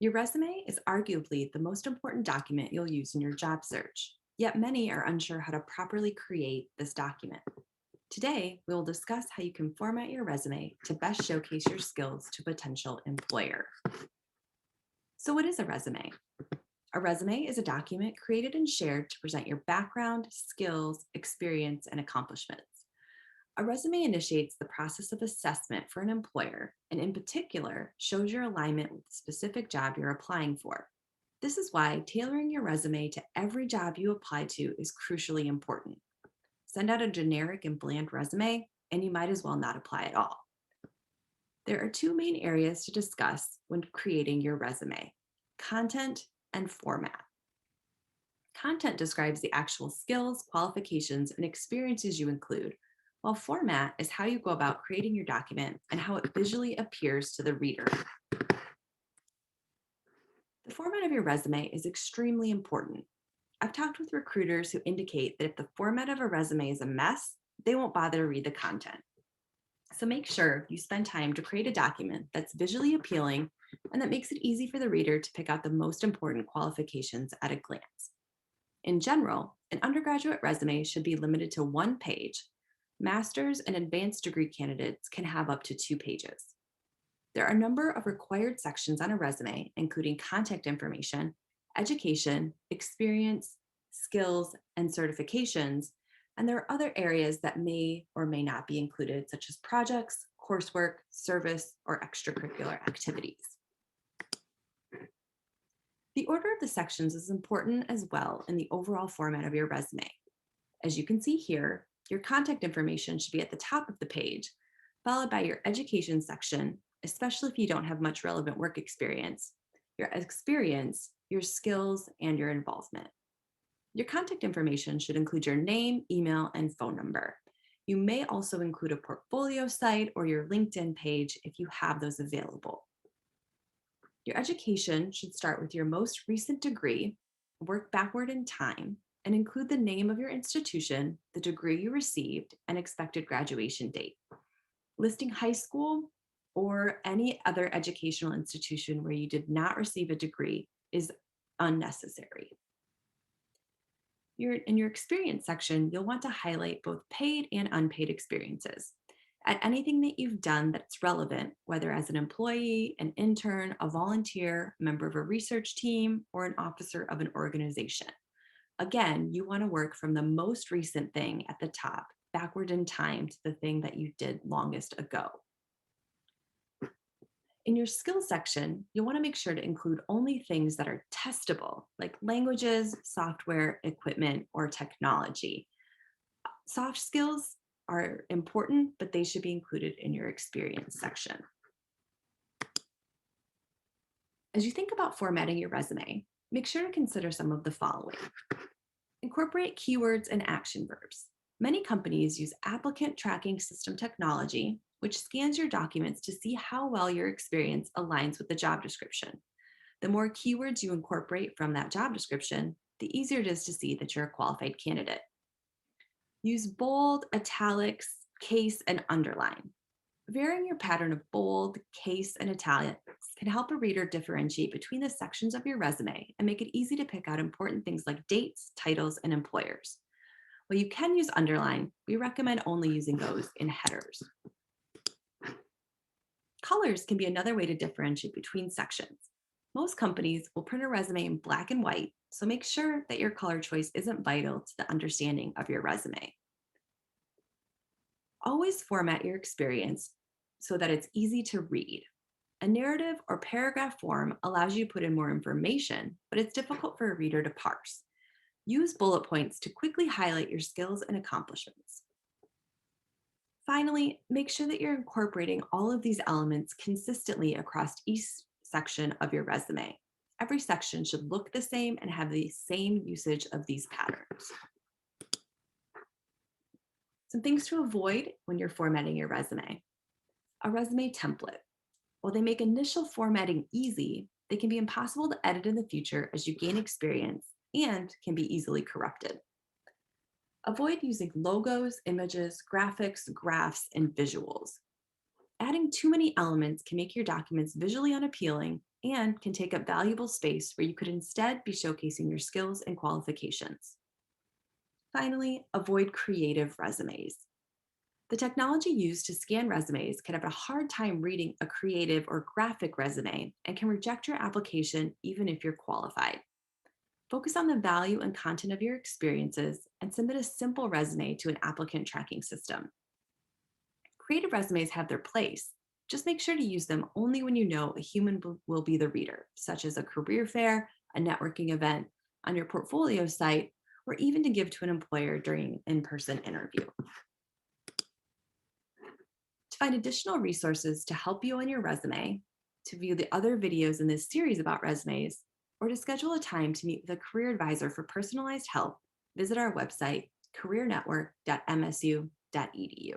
Your resume is arguably the most important document you'll use in your job search, yet many are unsure how to properly create this document. Today, we will discuss how you can format your resume to best showcase your skills to a potential employer. So, what is a resume? A resume is a document created and shared to present your background, skills, experience, and accomplishments. A resume initiates the process of assessment for an employer and, in particular, shows your alignment with the specific job you're applying for. This is why tailoring your resume to every job you apply to is crucially important. Send out a generic and bland resume, and you might as well not apply at all. There are two main areas to discuss when creating your resume: content and format. Content describes the actual skills, qualifications, and experiences you include, while format is how you go about creating your document and how it visually appears to the reader. The format of your resume is extremely important. I've talked with recruiters who indicate that if the format of a resume is a mess, they won't bother to read the content. So make sure you spend time to create a document that's visually appealing and that makes it easy for the reader to pick out the most important qualifications at a glance. In general, an undergraduate resume should be limited to one page. Master's and advanced degree candidates can have up to 2 pages. There are a number of required sections on a resume, including contact information, education, experience, skills, and certifications. And there are other areas that may or may not be included, such as projects, coursework, service, or extracurricular activities. The order of the sections is important as well in the overall format of your resume. As you can see here, your contact information should be at the top of the page, followed by your education section, especially if you don't have much relevant work experience, your skills, and your involvement. Your contact information should include your name, email, and phone number. You may also include a portfolio site or your LinkedIn page if you have those available. Your education should start with your most recent degree, work backward in time, and include the name of your institution, the degree you received, and expected graduation date. Listing high school or any other educational institution where you did not receive a degree is unnecessary. In your experience section, you'll want to highlight both paid and unpaid experiences. Add anything that you've done that's relevant, whether as an employee, an intern, a volunteer, member of a research team, or an officer of an organization. Again, you want to work from the most recent thing at the top, backward in time to the thing that you did longest ago. In your skills section, you'll want to make sure to include only things that are testable, like languages, software, equipment, or technology. Soft skills are important, but they should be included in your experience section. As you think about formatting your resume, make sure to consider some of the following. Incorporate keywords and action verbs. Many companies use applicant tracking system technology, which scans your documents to see how well your experience aligns with the job description. The more keywords you incorporate from that job description, the easier it is to see that you're a qualified candidate. Use bold, italics, case, and underline. Varying your pattern of bold, case, and italics can help a reader differentiate between the sections of your resume and make it easy to pick out important things like dates, titles, and employers. While you can use underline, we recommend only using those in headers. Colors can be another way to differentiate between sections. Most companies will print a resume in black and white, so make sure that your color choice isn't vital to the understanding of your resume. Always format your experience so that it's easy to read. A narrative or paragraph form allows you to put in more information, but it's difficult for a reader to parse. Use bullet points to quickly highlight your skills and accomplishments. Finally, make sure that you're incorporating all of these elements consistently across each section of your resume. Every section should look the same and have the same usage of these patterns. Some things to avoid when you're formatting your resume. A resume template. While they make initial formatting easy, they can be impossible to edit in the future as you gain experience and can be easily corrupted. Avoid using logos, images, graphics, graphs, and visuals. Adding too many elements can make your documents visually unappealing and can take up valuable space where you could instead be showcasing your skills and qualifications. Finally, avoid creative resumes. The technology used to scan resumes can have a hard time reading a creative or graphic resume and can reject your application even if you're qualified. Focus on the value and content of your experiences and submit a simple resume to an applicant tracking system. Creative resumes have their place. Just make sure to use them only when you know a human will be the reader, such as a career fair, a networking event, on your portfolio site, or even to give to an employer during an in person interview. To find additional resources to help you on your resume, to view the other videos in this series about resumes, or to schedule a time to meet with a career advisor for personalized help, visit our website, careernetwork.msu.edu.